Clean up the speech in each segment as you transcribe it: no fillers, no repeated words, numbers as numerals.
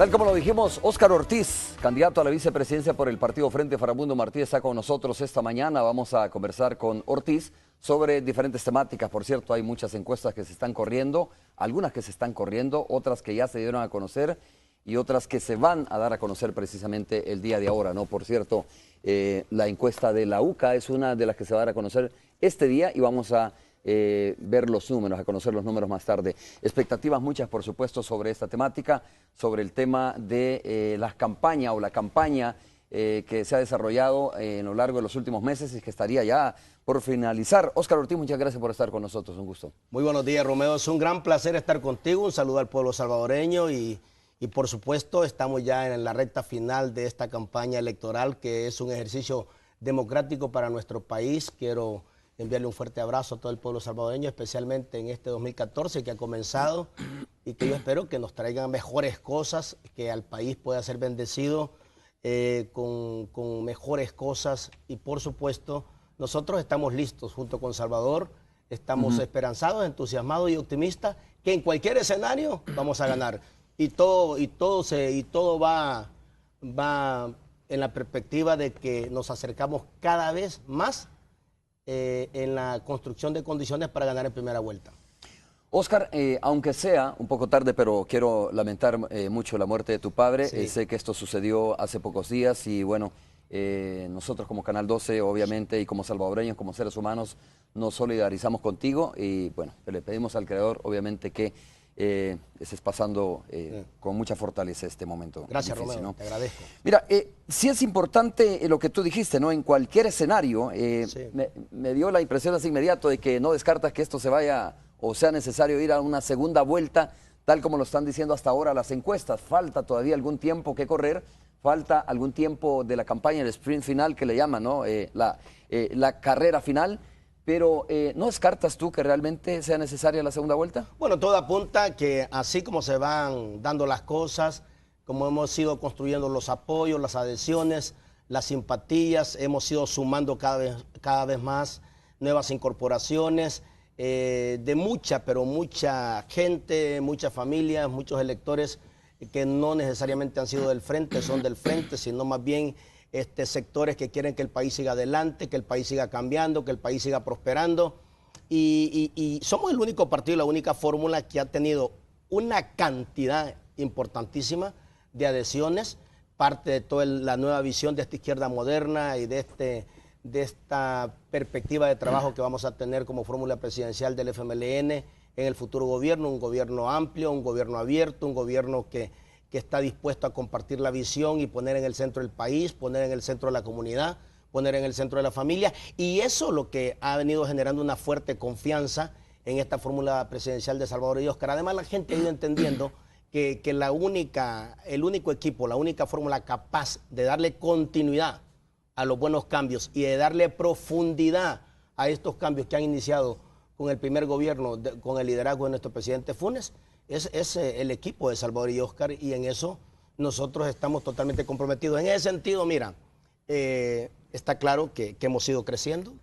Tal como lo dijimos, Óscar Ortiz, candidato a la vicepresidencia por el partido Frente Farabundo Martí, está con nosotros esta mañana. Vamos a conversar con Ortiz sobre diferentes temáticas. Por cierto, hay muchas encuestas que se están corriendo, algunas que se están corriendo, otras que ya se dieron a conocer y otras que se van a dar a conocer precisamente el día de ahora, ¿no? Por cierto, la encuesta de la UCA es una de las que se va a dar a conocer este día y vamos a ver los números, a conocer los números más tarde. Expectativas muchas, por supuesto, sobre esta temática, sobre el tema de las campañas o la campaña que se ha desarrollado en lo largo de los últimos meses y que estaría ya por finalizar. Óscar Ortiz, muchas gracias por estar con nosotros, un gusto. Muy buenos días, Romeo, es un gran placer estar contigo, un saludo al pueblo salvadoreño y por supuesto estamos ya en la recta final de esta campaña electoral que es un ejercicio democrático para nuestro país. Quiero enviarle un fuerte abrazo a todo el pueblo salvadoreño, especialmente en este 2014 que ha comenzado y que yo espero que nos traigan mejores cosas, que al país pueda ser bendecido con mejores cosas y por supuesto nosotros estamos listos junto con Salvador, estamos esperanzados, entusiasmados y optimistas que en cualquier escenario vamos a ganar y todo va en la perspectiva de que nos acercamos cada vez más en la construcción de condiciones para ganar en primera vuelta. Óscar, aunque sea un poco tarde, pero quiero lamentar mucho la muerte de tu padre. Sí. Sé que esto sucedió hace pocos días y bueno, nosotros como Canal 12, obviamente, y como salvadoreños, como seres humanos, nos solidarizamos contigo y bueno, le pedimos al Creador, obviamente, que estés pasando con mucha fortaleza este momento. Gracias, difícil, Romeo, ¿no? te agradezco. Mira, sí es importante lo que tú dijiste, ¿no? En cualquier escenario, Sí. me dio la impresión así inmediato de que no descartas que esto se vaya o sea necesario ir a una segunda vuelta, tal como lo están diciendo hasta ahora las encuestas. Falta todavía algún tiempo que correr, falta algún tiempo de la campaña, el sprint final que le llaman, ¿no? La carrera final. Pero, ¿no descartas tú que realmente sea necesaria la segunda vuelta? Bueno, todo apunta que así como se van dando las cosas, como hemos ido construyendo los apoyos, las adhesiones, las simpatías, hemos ido sumando cada vez más nuevas incorporaciones de mucha gente, muchas familias, muchos electores que no necesariamente han sido del frente, son del frente, sino más bien sectores que quieren que el país siga adelante, que el país siga cambiando, que el país siga prosperando. Y somos el único partido, la única fórmula que ha tenido una cantidad importantísima de adhesiones, parte de toda la nueva visión de esta izquierda moderna y de esta perspectiva de trabajo que vamos a tener como fórmula presidencial del FMLN en el futuro gobierno, un gobierno amplio, un gobierno abierto, un gobierno que está dispuesto a compartir la visión y poner en el centro el país, poner en el centro la comunidad, poner en el centro de la familia. Y eso es lo que ha venido generando una fuerte confianza en esta fórmula presidencial de Salvador y Óscar. Además, la gente ha ido entendiendo que el único equipo, la única fórmula capaz de darle continuidad a los buenos cambios y de darle profundidad a estos cambios que han iniciado con el primer gobierno, con el liderazgo de nuestro presidente Funes, es el equipo de Salvador y Óscar, y en eso nosotros estamos totalmente comprometidos. En ese sentido, mira, está claro que hemos ido creciendo,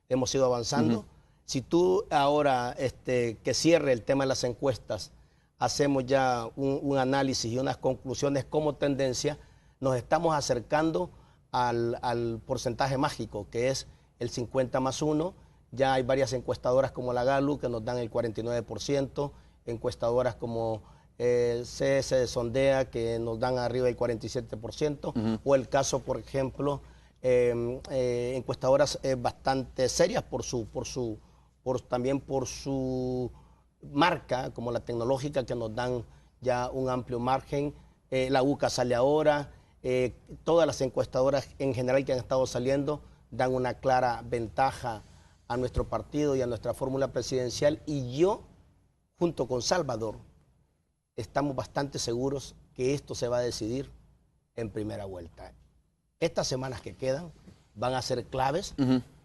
hemos ido avanzando. Si tú ahora, que cierre el tema de las encuestas, hacemos ya un análisis y unas conclusiones como tendencia, nos estamos acercando al porcentaje mágico, que es el 50+1. Ya hay varias encuestadoras como la Galu que nos dan el 49%, encuestadoras como CS Sondea que nos dan arriba del 47%, o el caso, por ejemplo, encuestadoras bastante serias también por su marca, como la tecnológica, que nos dan ya un amplio margen. La UCA sale ahora, todas las encuestadoras en general que han estado saliendo dan una clara ventaja a nuestro partido y a nuestra fórmula presidencial, y yo, junto con Salvador, estamos bastante seguros que esto se va a decidir en primera vuelta. Estas semanas que quedan van a ser claves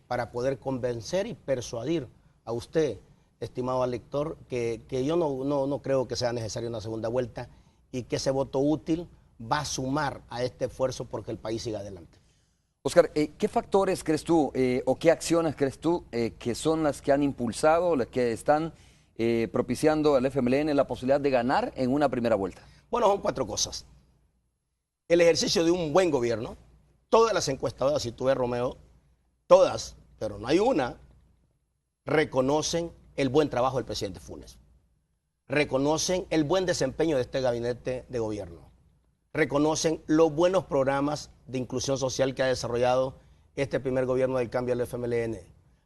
para poder convencer y persuadir a usted, estimado lector, que yo no creo que sea necesaria una segunda vuelta y que ese voto útil va a sumar a este esfuerzo porque el país siga adelante. Óscar, ¿qué factores crees tú o qué acciones crees tú que son las que han impulsado, las que están propiciando al FMLN la posibilidad de ganar en una primera vuelta? Bueno, son 4 cosas. el ejercicio de un buen gobierno. Todas las encuestadoras, si tú ves, Romeo, todas, pero no hay una, reconocen el buen trabajo del presidente Funes. Reconocen el buen desempeño de este gabinete de gobierno. Reconocen los buenos programas de inclusión social que ha desarrollado este primer gobierno del cambio del FMLN.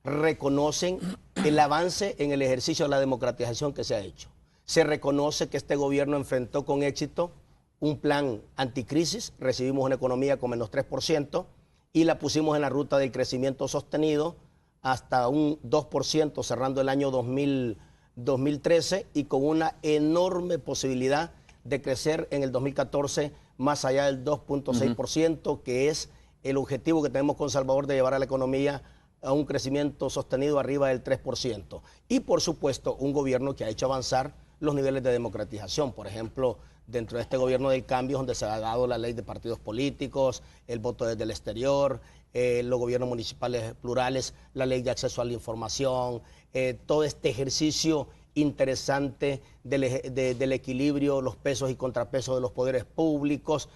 Reconocen el avance en el ejercicio de la democratización que se ha hecho. Se reconoce que este gobierno enfrentó con éxito un plan anticrisis, recibimos una economía con menos 3% y la pusimos en la ruta del crecimiento sostenido hasta un 2% cerrando el año 2013 y con una enorme posibilidad de crecer en el 2014 más allá del 2.6%, que es el objetivo que tenemos con Salvador de llevar a la economía a un crecimiento sostenido arriba del 3%. Y por supuesto, un gobierno que ha hecho avanzar los niveles de democratización. Por ejemplo, dentro de este gobierno del cambio, donde se ha dado la ley de partidos políticos, el voto desde el exterior, los gobiernos municipales plurales, la ley de acceso a la información, todo este ejercicio interesante del equilibrio, los pesos y contrapesos de los poderes públicos.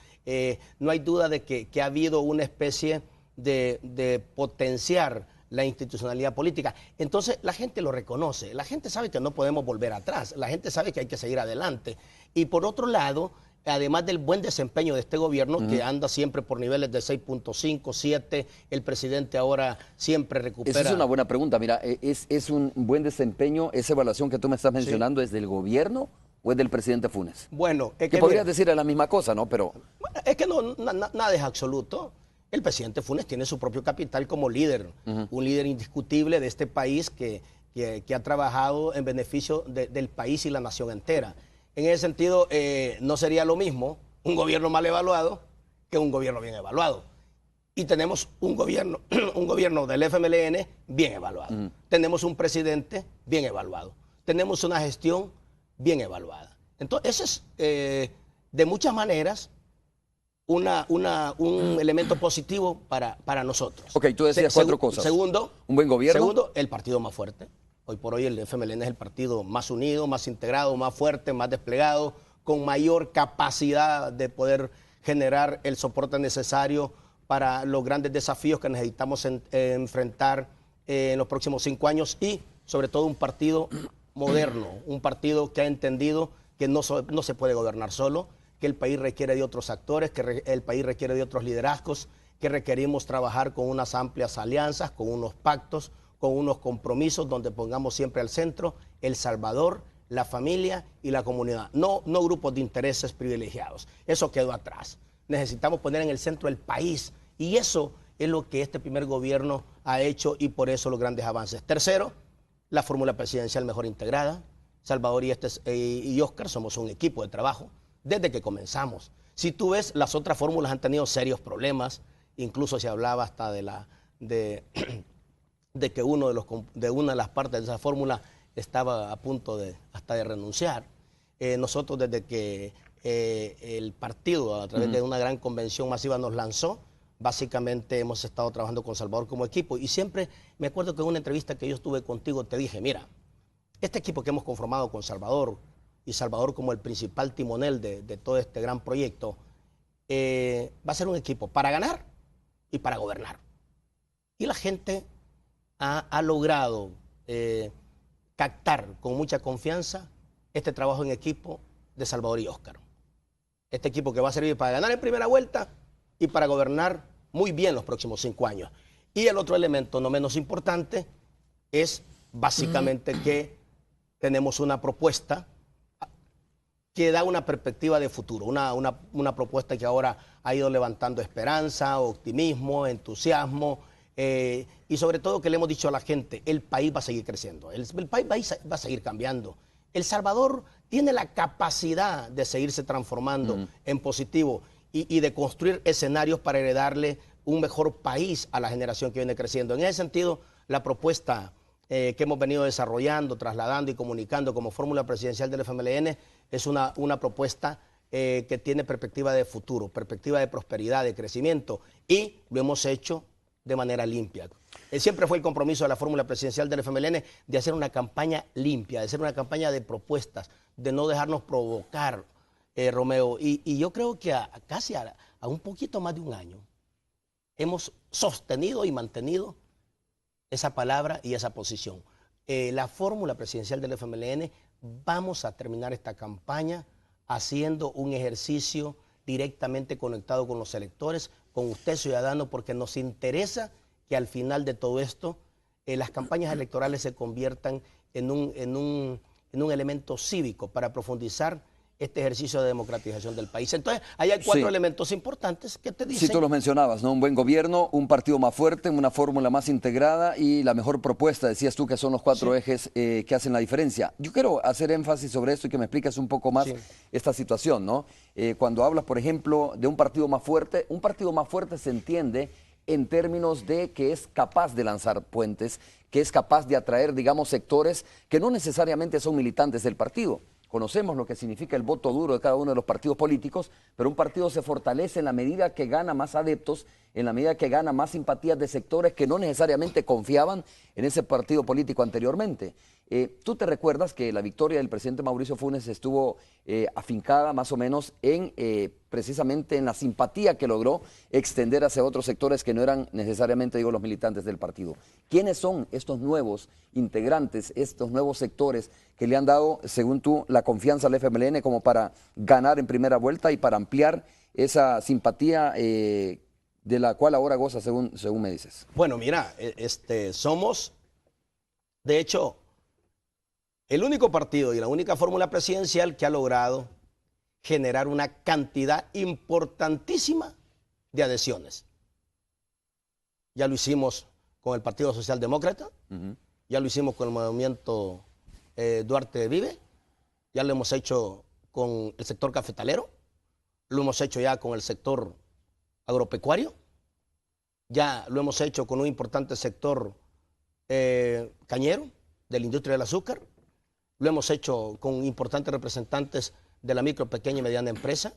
No hay duda de que ha habido una especie de potenciar la institucionalidad política. Entonces la gente lo reconoce, la gente sabe que no podemos volver atrás, la gente sabe que hay que seguir adelante. Y por otro lado, además del buen desempeño de este gobierno, que anda siempre por niveles de 6.5, 7, el presidente ahora siempre recupera... Esa es una buena pregunta. Mira, ¿es un buen desempeño, esa evaluación que tú me estás mencionando, es del gobierno o es del presidente Funes? Bueno, es que podrías decir la misma cosa, ¿no? Pero... Bueno, es que nada es absoluto. El presidente Funes tiene su propio capital como líder, un líder indiscutible de este país que ha trabajado en beneficio del país y la nación entera. En ese sentido, no sería lo mismo un gobierno mal evaluado que un gobierno bien evaluado. Y tenemos un gobierno del FMLN bien evaluado. Tenemos un presidente bien evaluado. Tenemos una gestión bien evaluada. Entonces, ese es, de muchas maneras, un elemento positivo para nosotros. Ok, tú decías cuatro cosas. Segundo, un buen gobierno. Segundo, el partido más fuerte. Hoy por hoy el FMLN es el partido más unido, más integrado, más fuerte, más desplegado, con mayor capacidad de poder generar el soporte necesario para los grandes desafíos que necesitamos enfrentar en los próximos 5 años y sobre todo un partido moderno, un partido que ha entendido que no se puede gobernar solo, que el país requiere de otros actores, que el país requiere de otros liderazgos, que requerimos trabajar con unas amplias alianzas, con unos pactos, con unos compromisos donde pongamos siempre al centro El Salvador, la familia y la comunidad, no grupos de intereses privilegiados. Eso quedó atrás. Necesitamos poner en el centro el país y eso es lo que este primer gobierno ha hecho y por eso los grandes avances. Tercero, la fórmula presidencial mejor integrada. Salvador y Óscar somos un equipo de trabajo desde que comenzamos. Si tú ves, las otras fórmulas han tenido serios problemas, incluso se hablaba hasta de que una de las partes de esa fórmula estaba a punto hasta de renunciar. Nosotros desde que el partido a través de una gran convención masiva nos lanzó, básicamente hemos estado trabajando con Salvador como equipo y siempre me acuerdo que en una entrevista que yo estuve contigo te dije, mira, este equipo que hemos conformado con Salvador y Salvador como el principal timonel de todo este gran proyecto, va a ser un equipo para ganar y para gobernar. Y la gente ha logrado captar con mucha confianza este trabajo en equipo de Salvador y Óscar. Este equipo que va a servir para ganar en primera vuelta y para gobernar muy bien los próximos 5 años. Y el otro elemento no menos importante es básicamente que tenemos una propuesta que da una perspectiva de futuro, una propuesta que ahora ha ido levantando esperanza, optimismo, entusiasmo, y sobre todo que le hemos dicho a la gente, el país va a seguir creciendo, el país va a seguir cambiando. El Salvador tiene la capacidad de seguirse transformando en positivo y de construir escenarios para heredarle un mejor país a la generación que viene creciendo. En ese sentido, la propuesta que hemos venido desarrollando, trasladando y comunicando como fórmula presidencial del FMLN es una propuesta que tiene perspectiva de futuro, perspectiva de prosperidad, de crecimiento y lo hemos hecho de manera limpia. Siempre fue el compromiso de la fórmula presidencial del FMLN de hacer una campaña limpia, de hacer una campaña de propuestas, de no dejarnos provocar, Romeo. Y yo creo que casi a a un poquito más de un año, hemos sostenido y mantenido esa palabra y esa posición. La fórmula presidencial del FMLN, vamos a terminar esta campaña haciendo un ejercicio directamente conectado con los electores, con usted ciudadano, porque nos interesa que al final de todo esto las campañas electorales se conviertan en un elemento cívico para profundizar este ejercicio de democratización del país. Entonces, ahí hay cuatro elementos importantes que te dicen. Sí, tú los mencionabas, ¿no? Un buen gobierno, un partido más fuerte, una fórmula más integrada y la mejor propuesta, decías tú, que son los cuatro ejes que hacen la diferencia. Yo quiero hacer énfasis sobre esto y que me expliques un poco más esta situación, ¿no? Cuando hablas, por ejemplo, de un partido más fuerte se entiende en términos de que es capaz de lanzar puentes, que es capaz de atraer, digamos, sectores que no necesariamente son militantes del partido. Conocemos lo que significa el voto duro de cada uno de los partidos políticos, pero un partido se fortalece en la medida que gana más adeptos, en la medida que gana más simpatías de sectores que no necesariamente confiaban en ese partido político anteriormente. Tú te recuerdas que la victoria del presidente Mauricio Funes estuvo afincada más o menos en precisamente en la simpatía que logró extender hacia otros sectores que no eran necesariamente, digo, los militantes del partido. ¿Quiénes son estos nuevos integrantes, estos nuevos sectores que le han dado, según tú, la confianza al FMLN como para ganar en primera vuelta y para ampliar esa simpatía de la cual ahora goza, según me dices? Bueno, mira, somos, de hecho, el único partido y la única fórmula presidencial que ha logrado generar una cantidad importantísima de adhesiones. Ya lo hicimos con el Partido Socialdemócrata, ya lo hicimos con el movimiento Duarte Vive, ya lo hemos hecho con el sector cafetalero, lo hemos hecho ya con el sector agropecuario, ya lo hemos hecho con un importante sector cañero de la industria del azúcar, lo hemos hecho con importantes representantes de la micro, pequeña y mediana empresa.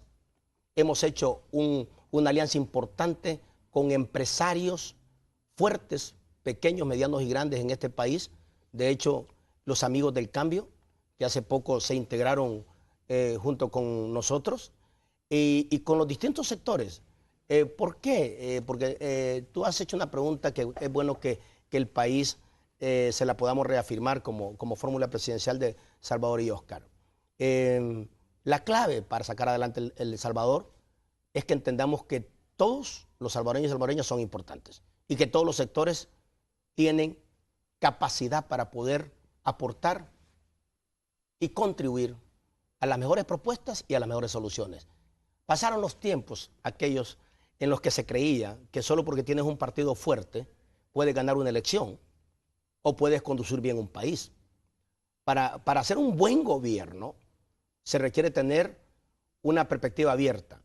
Hemos hecho una alianza importante con empresarios fuertes, pequeños, medianos y grandes en este país. De hecho, los amigos del cambio, que hace poco se integraron junto con nosotros, y con los distintos sectores. ¿Por qué? Porque tú has hecho una pregunta que es bueno que el país se la podamos reafirmar como fórmula presidencial de Salvador y Óscar. La clave para sacar adelante El Salvador es que entendamos que todos los salvadoreños y salvadoreñas son importantes y que todos los sectores tienen capacidad para poder aportar y contribuir a las mejores propuestas y a las mejores soluciones. Pasaron los tiempos aquellos en los que se creía que solo porque tienes un partido fuerte puedes ganar una elección o puedes conducir bien un país. Para hacer un buen gobierno se requiere tener una perspectiva abierta,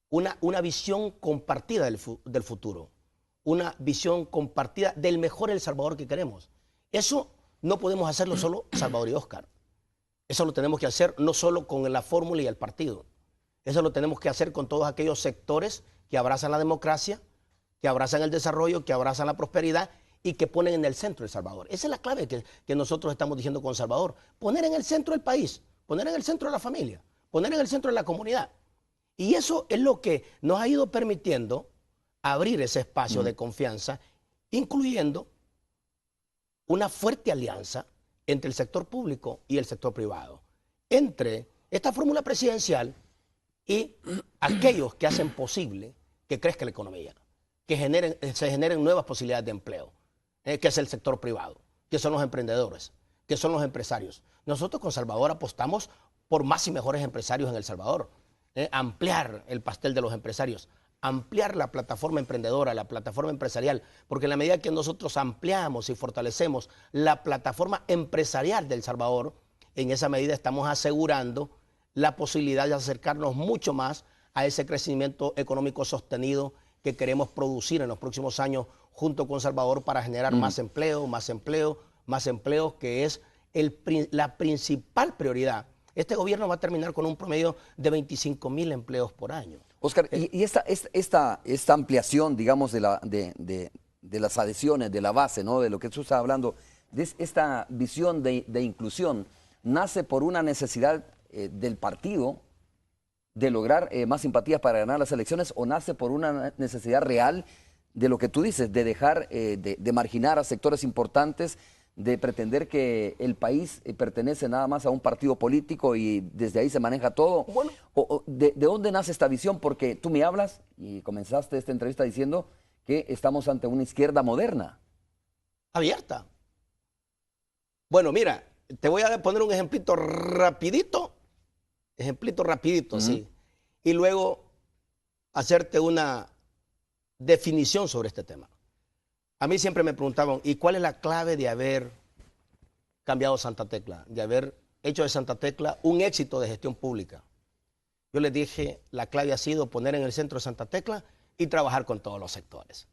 una visión compartida del futuro, una visión compartida del mejor El Salvador que queremos. Eso no podemos hacerlo solo Salvador y Óscar. Eso lo tenemos que hacer no solo con la fórmula y el partido. Eso lo tenemos que hacer con todos aquellos sectores que abrazan la democracia, que abrazan el desarrollo, que abrazan la prosperidad y que ponen en el centro El Salvador. Esa es la clave que nosotros estamos diciendo con Salvador. Poner en el centro el país, poner en el centro la familia, poner en el centro la comunidad. Y eso es lo que nos ha ido permitiendo abrir ese espacio de confianza, incluyendo una fuerte alianza entre el sector público y el sector privado. Entre esta fórmula presidencial y aquellos que hacen posible que crezca la economía, que se generen nuevas posibilidades de empleo, que es el sector privado, que son los emprendedores, que son los empresarios. Nosotros con Salvador apostamos por más y mejores empresarios en El Salvador, ampliar el pastel de los empresarios, ampliar la plataforma emprendedora, la plataforma empresarial, porque en la medida que nosotros ampliamos y fortalecemos la plataforma empresarial de El Salvador, en esa medida estamos asegurando la posibilidad de acercarnos mucho más a ese crecimiento económico sostenido que queremos producir en los próximos años junto con Salvador para generar más empleo, que es la principal prioridad. Este gobierno va a terminar con un promedio de 25,000 empleos por año. Óscar, y esta ampliación, digamos, de las adhesiones, de la base, ¿no? De lo que tú estás hablando, de esta visión de inclusión, nace por una necesidad del partido de lograr más simpatías para ganar las elecciones o nace por una necesidad real de lo que tú dices, de dejar, de marginar a sectores importantes, de pretender que el país pertenece nada más a un partido político y desde ahí se maneja todo? Bueno, ¿De dónde nace esta visión? Porque tú me hablas y comenzaste esta entrevista diciendo que estamos ante una izquierda moderna. Abierta. Bueno, mira, te voy a poner un ejemplito rapidito, sí, y luego hacerte una definición sobre este tema. A mí siempre me preguntaban, ¿y cuál es la clave de haber cambiado Santa Tecla, de haber hecho de Santa Tecla un éxito de gestión pública? Yo les dije, la clave ha sido poner en el centro de Santa Tecla y trabajar con todos los sectores.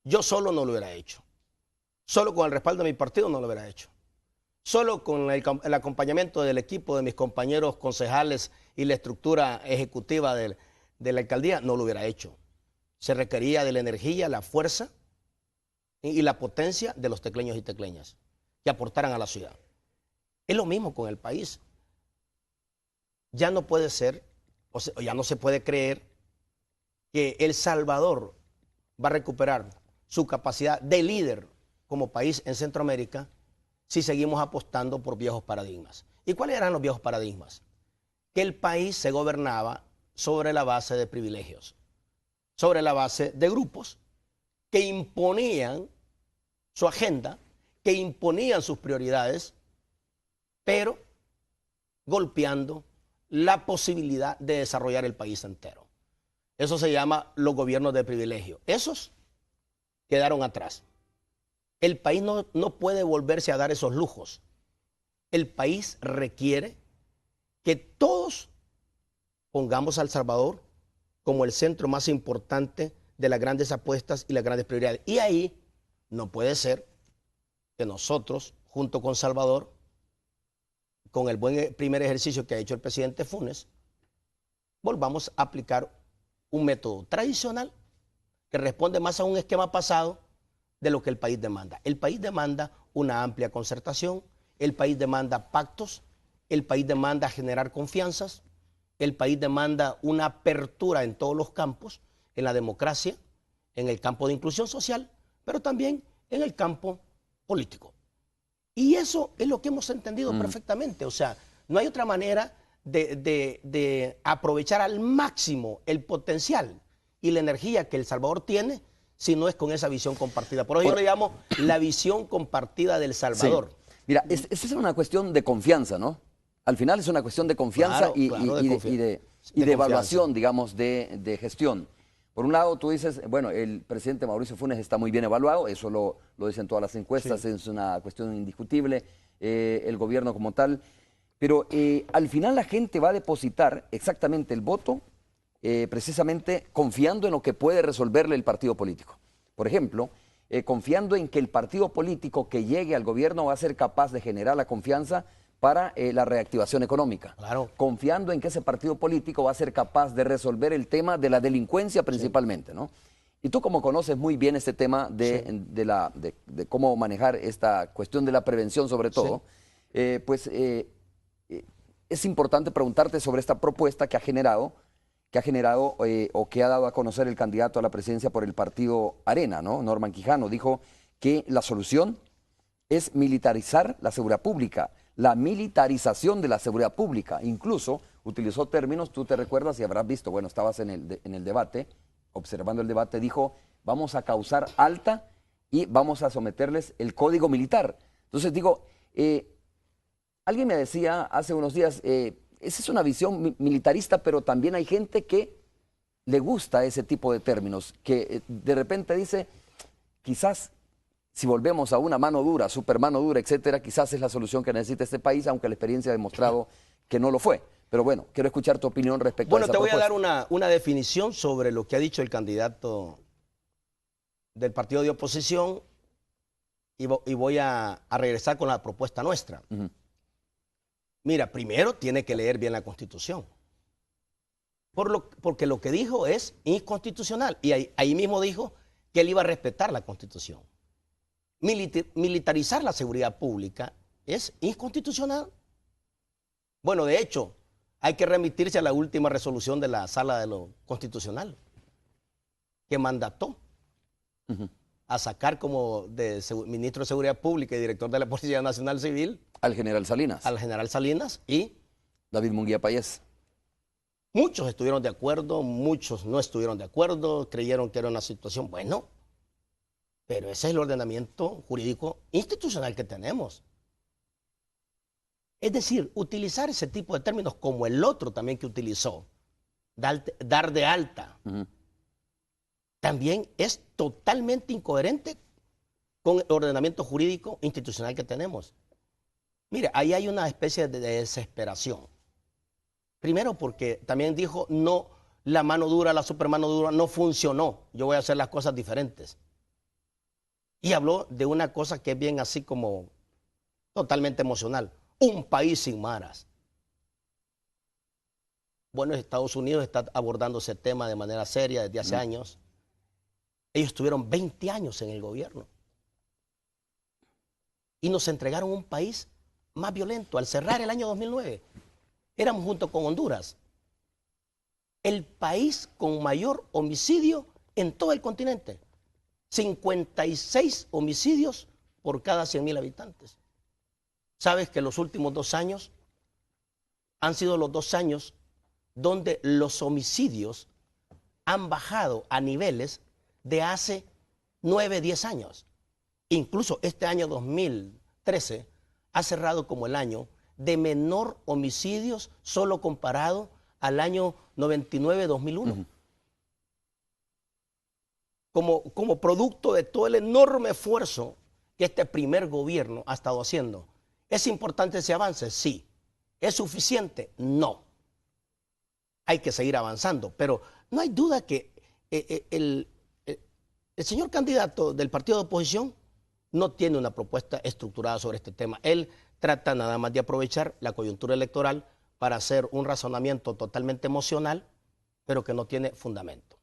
Yo solo no lo hubiera hecho. Solo con el respaldo de mi partido no lo hubiera hecho. Solo con el acompañamiento del equipo de mis compañeros concejales y la estructura ejecutiva de la alcaldía no lo hubiera hecho. Se requería de la energía, la fuerza y la potencia de los tecleños y tecleñas que aportaran a la ciudad. Es lo mismo con el país. Ya no puede ser, o sea, ya no se puede creer que El Salvador va a recuperar su capacidad de líder como país en Centroamérica si seguimos apostando por viejos paradigmas. ¿Y cuáles eran los viejos paradigmas? Que el país se gobernaba sobre la base de privilegios, sobre la base de grupos que imponían su agenda, que imponían sus prioridades, pero golpeando la posibilidad de desarrollar el país entero. Eso se llama los gobiernos de privilegio. Esos quedaron atrás. El país no puede volverse a dar esos lujos. El país requiere que todos pongamos a El Salvador como el centro más importante de las grandes apuestas y las grandes prioridades. Y ahí no puede ser que nosotros, junto con Salvador, con el buen primer ejercicio que ha hecho el presidente Funes, volvamos a aplicar un método tradicional que responde más a un esquema pasado de lo que el país demanda. El país demanda una amplia concertación, el país demanda pactos, el país demanda generar confianzas, el país demanda una apertura en todos los campos, en la democracia, en el campo de inclusión social, pero también en el campo político. Y eso es lo que hemos entendido perfectamente. O sea, no hay otra manera de aprovechar al máximo el potencial y la energía que El Salvador tiene si no es con esa visión compartida. Por eso yo le llamo la visión compartida del Salvador. Sí. Mira, esa es una cuestión de confianza, ¿no? Al final es una cuestión de confianza y de evaluación, digamos, de gestión. Por un lado, tú dices, bueno, el presidente Mauricio Funes está muy bien evaluado, eso lo dicen todas las encuestas, sí, es una cuestión indiscutible, el gobierno como tal, pero al final la gente va a depositar exactamente el voto precisamente confiando en lo que puede resolverle el partido político. Por ejemplo, confiando en que el partido político que llegue al gobierno va a ser capaz de generar la confianza para la reactivación económica. Claro. Confiando en que ese partido político va a ser capaz de resolver el tema de la delincuencia principalmente, sí, ¿no? Y tú como conoces muy bien este tema de cómo manejar esta cuestión de la prevención sobre todo, sí, es importante preguntarte sobre esta propuesta que ha generado o que ha dado a conocer el candidato a la presidencia por el partido Arena, ¿no? Norman Quijano dijo que la solución es militarizar la seguridad pública, la militarización de la seguridad pública. Incluso utilizó términos, tú te recuerdas y habrás visto, bueno, estabas en el debate, observando el debate, dijo, vamos a causar alta y vamos a someterles el código militar. Entonces digo, alguien me decía hace unos días, esa es una visión militarista, pero también hay gente que le gusta ese tipo de términos, que de repente dice, quizás si volvemos a una mano dura, super mano dura, etcétera, quizás es la solución que necesita este país, aunque la experiencia ha demostrado que no lo fue. Pero bueno, quiero escuchar tu opinión respecto a esa propuesta. Bueno, te voy a dar una definición sobre lo que ha dicho el candidato del partido de oposición y voy a regresar con la propuesta nuestra. Mira, primero tiene que leer bien la Constitución, porque lo que dijo es inconstitucional y ahí mismo dijo que él iba a respetar la Constitución. Militarizar la seguridad pública es inconstitucional. Bueno, de hecho, hay que remitirse a la última resolución de la Sala de lo Constitucional, que mandató a sacar como ministro de Seguridad Pública y director de la Policía Nacional Civil al general Salinas y David Munguía Payés. Muchos estuvieron de acuerdo, muchos no estuvieron de acuerdo, creyeron que era una situación, bueno, pero ese es el ordenamiento jurídico institucional que tenemos. Es decir, utilizar ese tipo de términos como el otro también que utilizó, dar de alta, también es totalmente incoherente con el ordenamiento jurídico institucional que tenemos. Mire, ahí hay una especie de desesperación. Primero porque también dijo, no, la mano dura, la supermano dura no funcionó, yo voy a hacer las cosas diferentes. Y habló de una cosa que es bien así como totalmente emocional, un país sin maras. Bueno, Estados Unidos está abordando ese tema de manera seria desde hace años. Ellos estuvieron 20 años en el gobierno y nos entregaron un país más violento al cerrar el año 2009. Éramos junto con Honduras el país con mayor homicidio en todo el continente. 56 homicidios por cada 100,000 habitantes. ¿Sabes que los últimos 2 años han sido los 2 años donde los homicidios han bajado a niveles de hace 9, 10 años? Incluso este año 2013 ha cerrado como el año de menor homicidios solo comparado al año 99-2001. Como producto de todo el enorme esfuerzo que este primer gobierno ha estado haciendo. ¿Es importante ese avance? Sí. ¿Es suficiente? No. Hay que seguir avanzando, pero no hay duda que el señor candidato del partido de oposición no tiene una propuesta estructurada sobre este tema. Él trata nada más de aprovechar la coyuntura electoral para hacer un razonamiento totalmente emocional, pero que no tiene fundamento.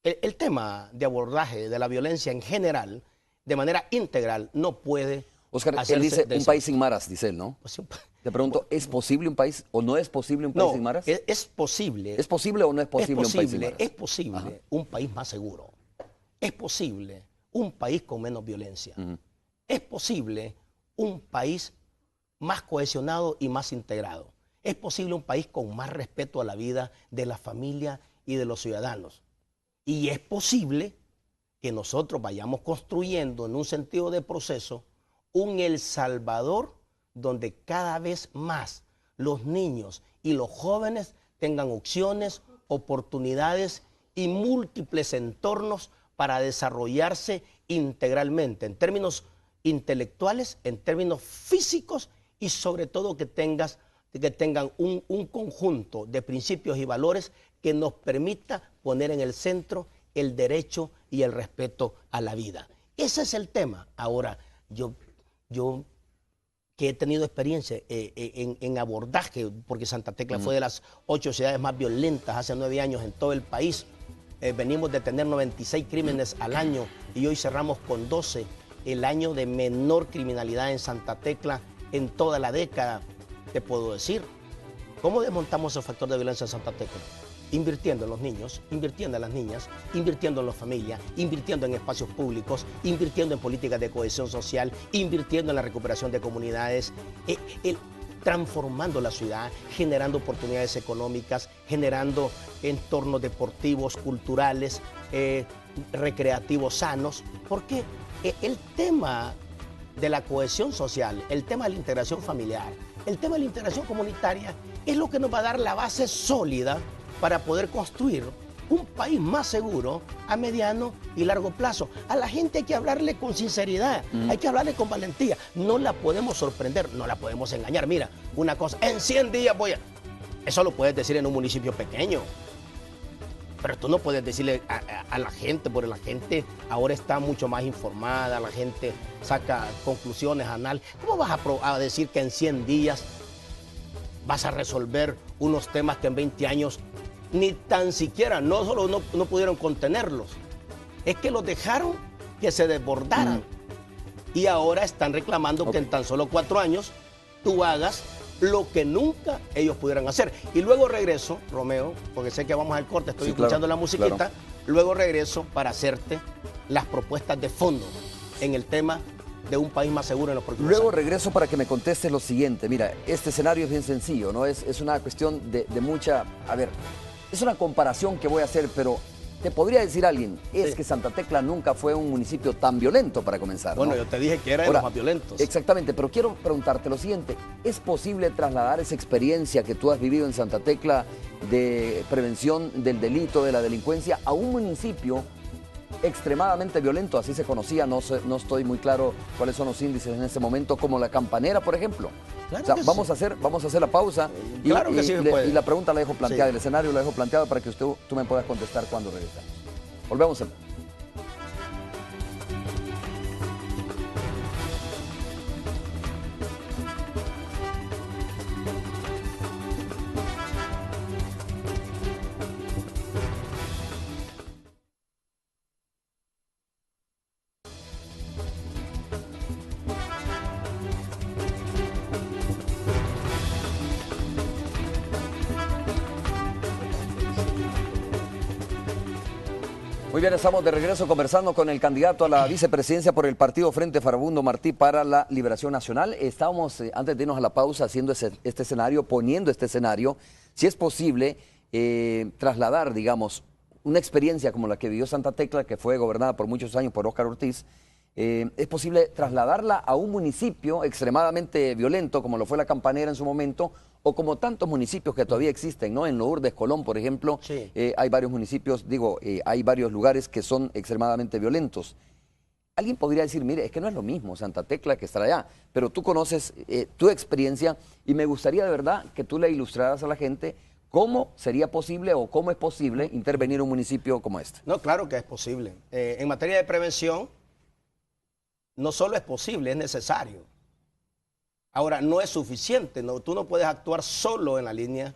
El tema de abordaje de la violencia en general, de manera integral, no puede Oscar, él dice un país sin maras, dice él, ¿no? Pues, Te pregunto, ¿es posible un país o no es posible un país sin maras? Es posible. ¿Es posible o no es posible un país sin maras? Es posible un país más seguro. Es posible un país con menos violencia. Es posible un país más cohesionado y más integrado. Es posible un país con más respeto a la vida de la familia y de los ciudadanos. Y es posible que nosotros vayamos construyendo en un sentido de proceso un El Salvador donde cada vez más los niños y los jóvenes tengan opciones, oportunidades y múltiples entornos para desarrollarse integralmente, en términos intelectuales, en términos físicos y sobre todo que tengan un conjunto de principios y valores que nos permita poner en el centro el derecho y el respeto a la vida. Ese es el tema. Ahora, yo que he tenido experiencia en abordaje, porque Santa Tecla fue de las 8 ciudades más violentas hace 9 años en todo el país. Venimos de tener 96 crímenes al año y hoy cerramos con 12, el año de menor criminalidad en Santa Tecla en toda la década, te puedo decir. ¿Cómo desmontamos el factor de violencia en Santa Tecla? Invirtiendo en los niños, invirtiendo en las niñas, invirtiendo en las familias, invirtiendo en espacios públicos, invirtiendo en políticas de cohesión social, invirtiendo en la recuperación de comunidades, transformando la ciudad, generando oportunidades económicas, generando entornos deportivos, culturales, recreativos sanos, porque el tema de la cohesión social, el tema de la integración familiar, el tema de la integración comunitaria es lo que nos va a dar la base sólida para poder construir un país más seguro a mediano y largo plazo. A la gente hay que hablarle con sinceridad, hay que hablarle con valentía. No la podemos sorprender, no la podemos engañar. Mira, una cosa, en 100 días voy a... Eso lo puedes decir en un municipio pequeño. Pero tú no puedes decirle a la gente, porque la gente ahora está mucho más informada, la gente saca conclusiones, análisis. ¿Cómo vas a decir que en 100 días vas a resolver unos temas que en 20 años ni tan siquiera, no solo no pudieron contenerlos, es que los dejaron que se desbordaran? Y ahora están reclamando que en tan solo 4 años tú hagas lo que nunca ellos pudieran hacer. Y luego regreso, Romeo, porque sé que vamos al corte, estoy escuchando la musiquita, claro. Luego regreso para hacerte las propuestas de fondo en el tema de un país más seguro en los próximos Luego años. Regreso para que me contestes lo siguiente. Mira, este escenario es bien sencillo, ¿no? Es una cuestión de mucha... A ver, es una comparación que voy a hacer, pero te podría decir alguien, es que Santa Tecla nunca fue un municipio tan violento para comenzar, Bueno, ¿no? yo te dije que era de Ahora, los más violentos. Exactamente, pero quiero preguntarte lo siguiente. ¿Es posible trasladar esa experiencia que tú has vivido en Santa Tecla de prevención del delito, de la delincuencia, a un municipio extremadamente violento? Así se conocía, no estoy muy claro cuáles son los índices en ese momento, como la Campanera, por ejemplo. Claro, o sea, vamos a hacer la pausa claro que sí se puede. Y la pregunta la dejo planteada, el escenario la dejo planteado para que tú me puedas contestar cuando regresemos. Volvemos en... Muy bien, estamos de regreso conversando con el candidato a la vicepresidencia por el partido Frente Farabundo Martí para la Liberación Nacional. Estábamos, antes de irnos a la pausa, haciendo este escenario, poniendo este escenario, si es posible trasladar, digamos, una experiencia como la que vivió Santa Tecla, que fue gobernada por muchos años por Óscar Ortiz, es posible trasladarla a un municipio extremadamente violento, como lo fue la Campanera en su momento, o como tantos municipios que todavía existen, ¿no? En Lourdes, Colón, por ejemplo, hay varios municipios, hay varios lugares que son extremadamente violentos. Alguien podría decir, mire, es que no es lo mismo Santa Tecla que estar allá, pero tú conoces tu experiencia y me gustaría de verdad que tú le ilustraras a la gente cómo sería posible o cómo es posible intervenir en un municipio como este. No, claro que es posible. En materia de prevención, no solo es posible, es necesario. Ahora, no es suficiente, no, tú no puedes actuar solo en la línea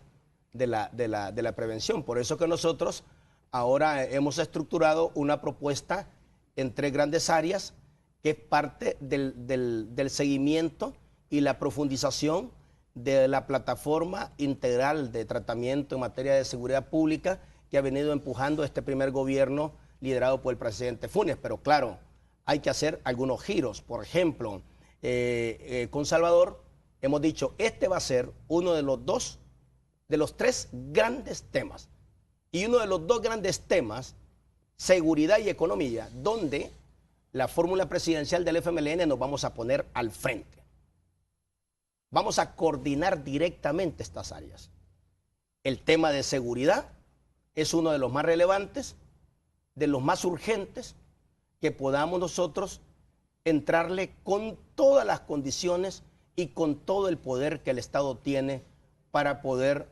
de la prevención. Por eso que nosotros ahora hemos estructurado una propuesta en 3 grandes áreas que es parte del seguimiento y la profundización de la plataforma integral de tratamiento en materia de seguridad pública que ha venido empujando este primer gobierno liderado por el presidente Funes. Pero claro, hay que hacer algunos giros. Por ejemplo, con Salvador hemos dicho, este va a ser uno de los 3 grandes temas. Y uno de los 2 grandes temas, seguridad y economía, donde la fórmula presidencial del FMLN nos vamos a poner al frente. Vamos a coordinar directamente estas áreas. El tema de seguridad es uno de los más relevantes, de los más urgentes, que podamos nosotros entrarle con todas las condiciones y con todo el poder que el Estado tiene para poder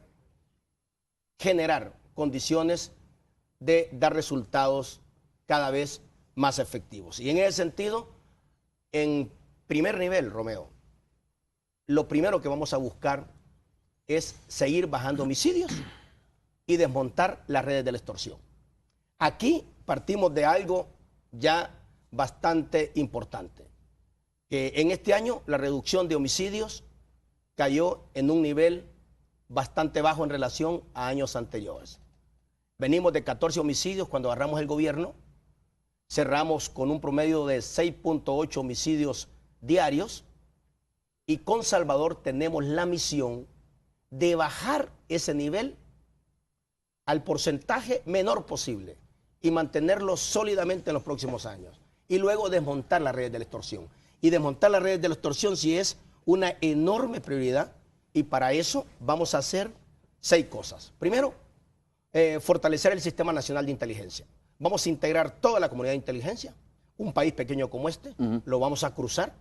generar condiciones de dar resultados cada vez más efectivos. Y en ese sentido, en primer nivel, Romeo, lo primero que vamos a buscar es seguir bajando homicidios y desmontar las redes de la extorsión. Aquí partimos de algo ya bastante importante, que en este año la reducción de homicidios cayó en un nivel bastante bajo en relación a años anteriores. Venimos de 14 homicidios cuando agarramos el gobierno, cerramos con un promedio de 6.8 homicidios diarios y con Salvador tenemos la misión de bajar ese nivel al porcentaje menor posible y mantenerlo sólidamente en los próximos años. Y luego desmontar las redes de la extorsión. Y desmontar las redes de la extorsión sí es una enorme prioridad y para eso vamos a hacer 6 cosas. Primero, fortalecer el Sistema Nacional de Inteligencia. Vamos a integrar toda la comunidad de inteligencia. Un país pequeño como este, lo vamos a cruzar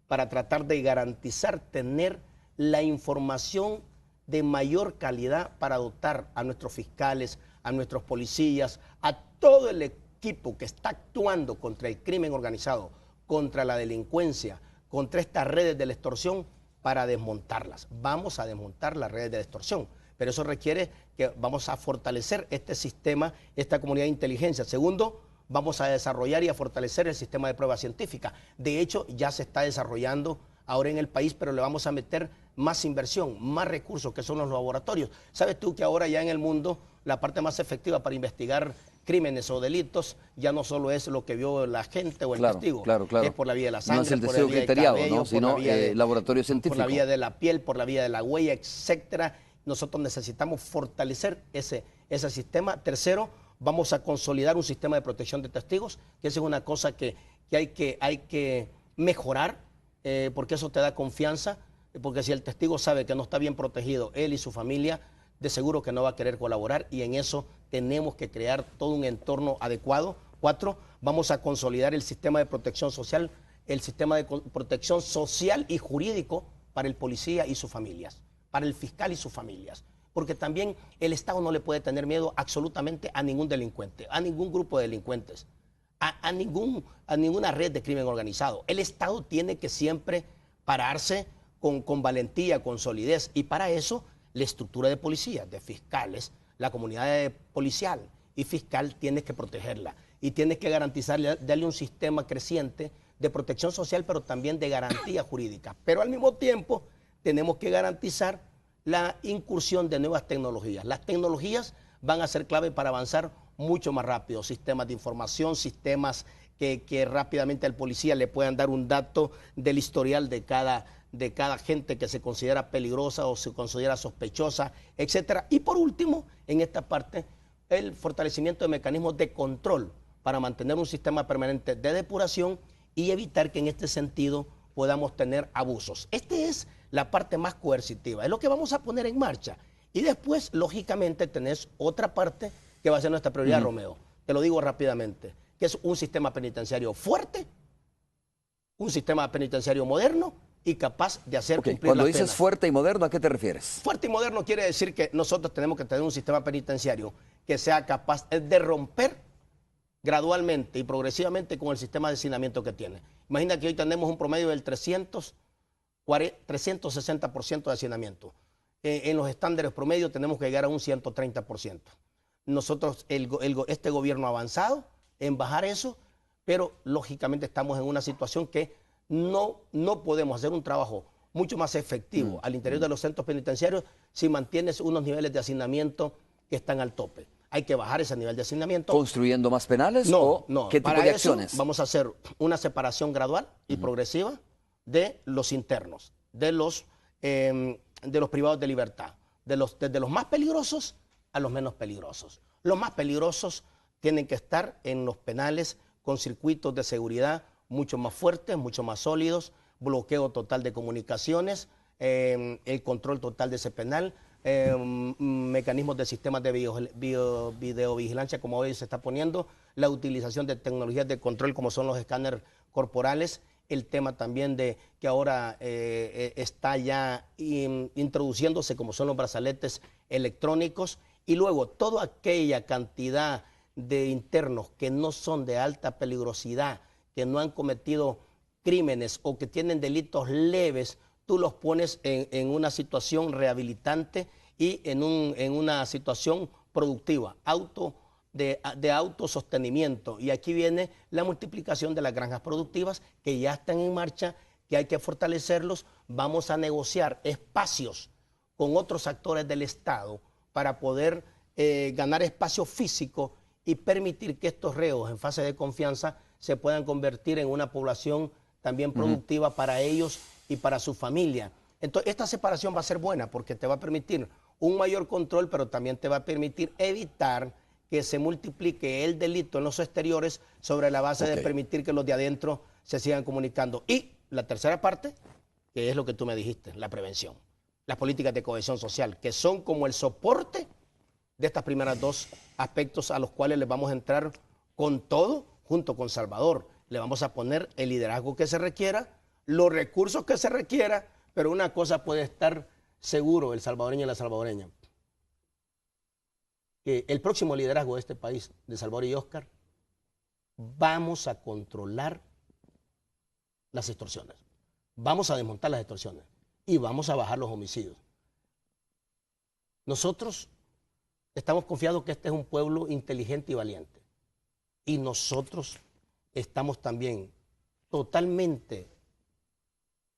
para tratar de garantizar tener la información de mayor calidad para dotar a nuestros fiscales, a nuestros policías, a todo el equipo que está actuando contra el crimen organizado, contra la delincuencia, contra estas redes de la extorsión, para desmontarlas. Vamos a desmontar las redes de la extorsión, pero eso requiere que vamos a fortalecer este sistema, esta comunidad de inteligencia. Segundo, vamos a desarrollar y a fortalecer el sistema de prueba científica. De hecho, ya se está desarrollando ahora en el país, pero le vamos a meter más inversión, más recursos, que son los laboratorios. ¿Sabes tú que ahora ya en el mundo la parte más efectiva para investigar crímenes o delitos ya no solo es lo que vio la gente o el testigo, es por la vía de la sangre, no es el por testigo la vía del criteriado, cabello, ¿no? Sino laboratorio científico. por la vía de la piel, por la vía de la huella, etcétera. Nosotros necesitamos fortalecer ese sistema. Tercero, vamos a consolidar un sistema de protección de testigos, que esa es una cosa que hay que mejorar, porque eso te da confianza, porque si el testigo sabe que no está bien protegido, él y su familia, de seguro que no va a querer colaborar, y en eso tenemos que crear todo un entorno adecuado. 4, vamos a consolidar el sistema de protección social, el sistema de protección social y jurídico para el policía y sus familias, para el fiscal y sus familias, porque también el Estado no le puede tener miedo absolutamente a ningún delincuente, a ningún grupo de delincuentes, a ninguna red de crimen organizado. El Estado tiene que siempre pararse con valentía, con solidez, y para eso la estructura de policía, de fiscales, la comunidad policial y fiscal tienes que protegerla y tienes que garantizarle, darle un sistema creciente de protección social, pero también de garantía jurídica. Pero al mismo tiempo tenemos que garantizar la incursión de nuevas tecnologías. Las tecnologías van a ser clave para avanzar mucho más rápido. Sistemas de información, sistemas que rápidamente al policía le puedan dar un dato del historial de cada gente que se considera peligrosa o se considera sospechosa, etcétera. Y por último, en esta parte, el fortalecimiento de mecanismos de control para mantener un sistema permanente de depuración y evitar que en este sentido podamos tener abusos. Esta es la parte más coercitiva, es lo que vamos a poner en marcha. Y después, lógicamente, tenés otra parte que va a ser nuestra prioridad, Romeo. Te lo digo rápidamente, que es un sistema penitenciario fuerte, un sistema penitenciario moderno y capaz de hacer cumplir Cuando las dices penas. fuerte y moderno, ¿a qué te refieres? Fuerte y moderno quiere decir que nosotros tenemos que tener un sistema penitenciario que sea capaz de romper gradualmente y progresivamente con el sistema de hacinamiento que tiene. Imagina que hoy tenemos un promedio del 360% de hacinamiento. En los estándares promedio tenemos que llegar a un 130%. Nosotros, este gobierno ha avanzado en bajar eso, pero lógicamente estamos en una situación que no podemos hacer un trabajo mucho más efectivo al interior de los centros penitenciarios si mantienes unos niveles de hacinamiento que están al tope. Hay que bajar ese nivel de hacinamiento. ¿Construyendo más penales no. qué tipo de acciones? Eso vamos a hacer una separación gradual y progresiva de los internos, de los privados de libertad, desde los más peligrosos a los menos peligrosos. Los más peligrosos tienen que estar en los penales con circuitos de seguridad mucho más fuertes, mucho más sólidos, bloqueo total de comunicaciones, el control total de ese penal, mecanismos de sistemas de videovigilancia como hoy se está poniendo, la utilización de tecnologías de control como son los escáneres corporales, el tema también de que ahora está ya introduciéndose como son los brazaletes electrónicos, y luego toda aquella cantidad de internos que no son de alta peligrosidad, que no han cometido crímenes o que tienen delitos leves, tú los pones en una situación rehabilitante y en una situación productiva, de autosostenimiento. Y aquí viene la multiplicación de las granjas productivas que ya están en marcha, que hay que fortalecerlos. Vamos a negociar espacios con otros actores del Estado para poder ganar espacio físico y permitir que estos reos en fase de confianza se puedan convertir en una población también productiva para ellos y para su familia. Entonces, esta separación va a ser buena porque te va a permitir un mayor control, pero también te va a permitir evitar que se multiplique el delito en los exteriores sobre la base de permitir que los de adentro se sigan comunicando. Y la tercera parte, que es lo que tú me dijiste, la prevención. Las políticas de cohesión social, que son como el soporte de estas primeras dos aspectos a los cuales les vamos a entrar con todo, junto con Salvador. Le vamos a poner el liderazgo que se requiera, los recursos que se requiera, pero una cosa puede estar seguro el salvadoreño y la salvadoreña, que el próximo liderazgo de este país, de Salvador y Óscar, vamos a controlar las extorsiones, vamos a desmontar las extorsiones y vamos a bajar los homicidios. Nosotros estamos confiados que este es un pueblo inteligente y valiente. Y nosotros estamos también totalmente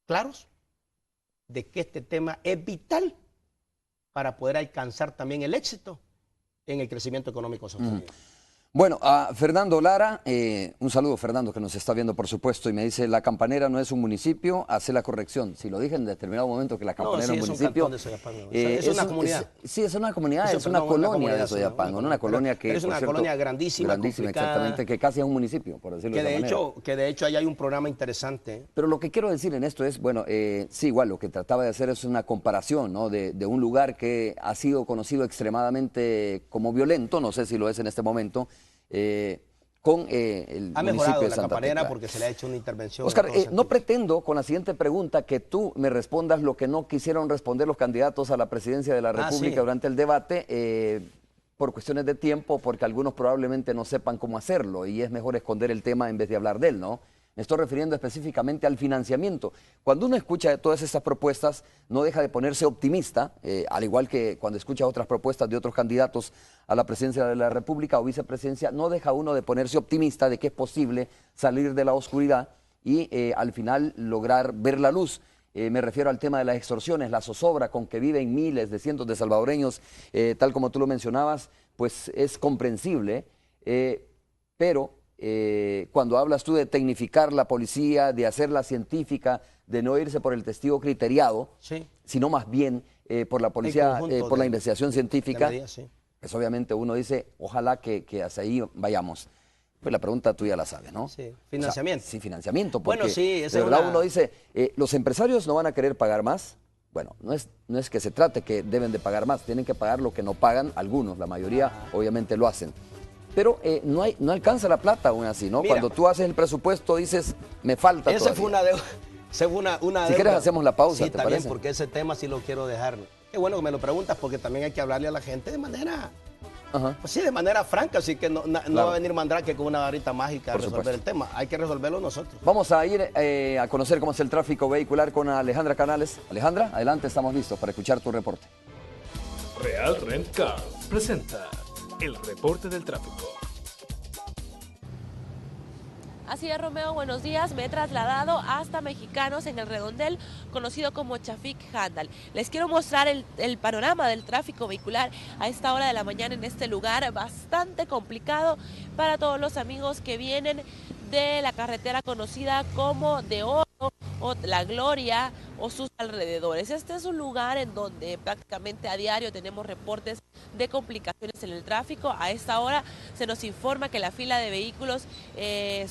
claros de que este tema es vital para poder alcanzar también el éxito en el crecimiento económico sostenible. Bueno, a Fernando Lara, un saludo Fernando que nos está viendo por supuesto y me dice, la Campanera no es un municipio, hace la corrección. Si lo dije en determinado momento que la Campanera es un municipio. Es una comunidad. Sí, es una comunidad, es una colonia de Soyapango, una colonia que es una colonia grandísima, exactamente, que casi es un municipio, por decirlo de esa manera. Que de hecho ahí hay un programa interesante. Pero lo que quiero decir en esto es, bueno, sí, igual lo que trataba de hacer es una comparación, ¿no? De un lugar que ha sido conocido extremadamente como violento, no sé si lo es en este momento, con el ha municipio mejorado de la Santa Campanera Tecla. porque se le ha hecho una intervención. Óscar, no pretendo con la siguiente pregunta que tú me respondas lo que no quisieron responder los candidatos a la presidencia de la República durante el debate, por cuestiones de tiempo, porque algunos probablemente no sepan cómo hacerlo y es mejor esconder el tema en vez de hablar de él, ¿no? Me estoy refiriendo específicamente al financiamiento. Cuando uno escucha todas estas propuestas, no deja de ponerse optimista, al igual que cuando escucha otras propuestas de otros candidatos a la presidencia de la República o vicepresidencia, no deja uno de ponerse optimista de que es posible salir de la oscuridad y al final lograr ver la luz. Me refiero al tema de las extorsiones, la zozobra con que viven miles de cientos de salvadoreños, tal como tú lo mencionabas, pues es comprensible, pero cuando hablas tú de tecnificar la policía, de hacerla científica, de no irse por el testigo criteriado, sino más bien por la policía, por la investigación científica, pues obviamente uno dice, ojalá que hacia ahí vayamos. Pues la pregunta tú ya la sabes, ¿no? Sí, financiamiento. O sea, sí, financiamiento, porque bueno, sí, de verdad uno dice, los empresarios no van a querer pagar más. Bueno, no es que se trate que deben de pagar más, tienen que pagar lo que no pagan algunos, la mayoría obviamente lo hacen. Pero no alcanza la plata aún así, ¿no? Mira, cuando tú haces el presupuesto dices, me falta esa fue una deuda. Si quieres hacemos la pausa, sí, ¿te está parece? bien, porque ese tema sí lo quiero dejar. Qué bueno que me lo preguntas, porque también hay que hablarle a la gente de manera... Pues sí, de manera franca, así que no va a venir Mandrake con una varita mágica a resolver el tema. Hay que resolverlo nosotros. Vamos a ir a conocer cómo es el tráfico vehicular con Alejandra Canales. Alejandra, adelante, estamos listos para escuchar tu reporte. Real Rent Car presenta el reporte del tráfico. Así es, Romeo, buenos días. Me he trasladado hasta Mexicanos en el redondel conocido como Chafik Handal. Les quiero mostrar el panorama del tráfico vehicular a esta hora de la mañana en este lugar bastante complicado para todos los amigos que vienen de la carretera conocida como de Oro o La Gloria o sus alrededores. Este es un lugar en donde prácticamente a diario tenemos reportes de complicaciones en el tráfico. A esta hora se nos informa que la fila de vehículos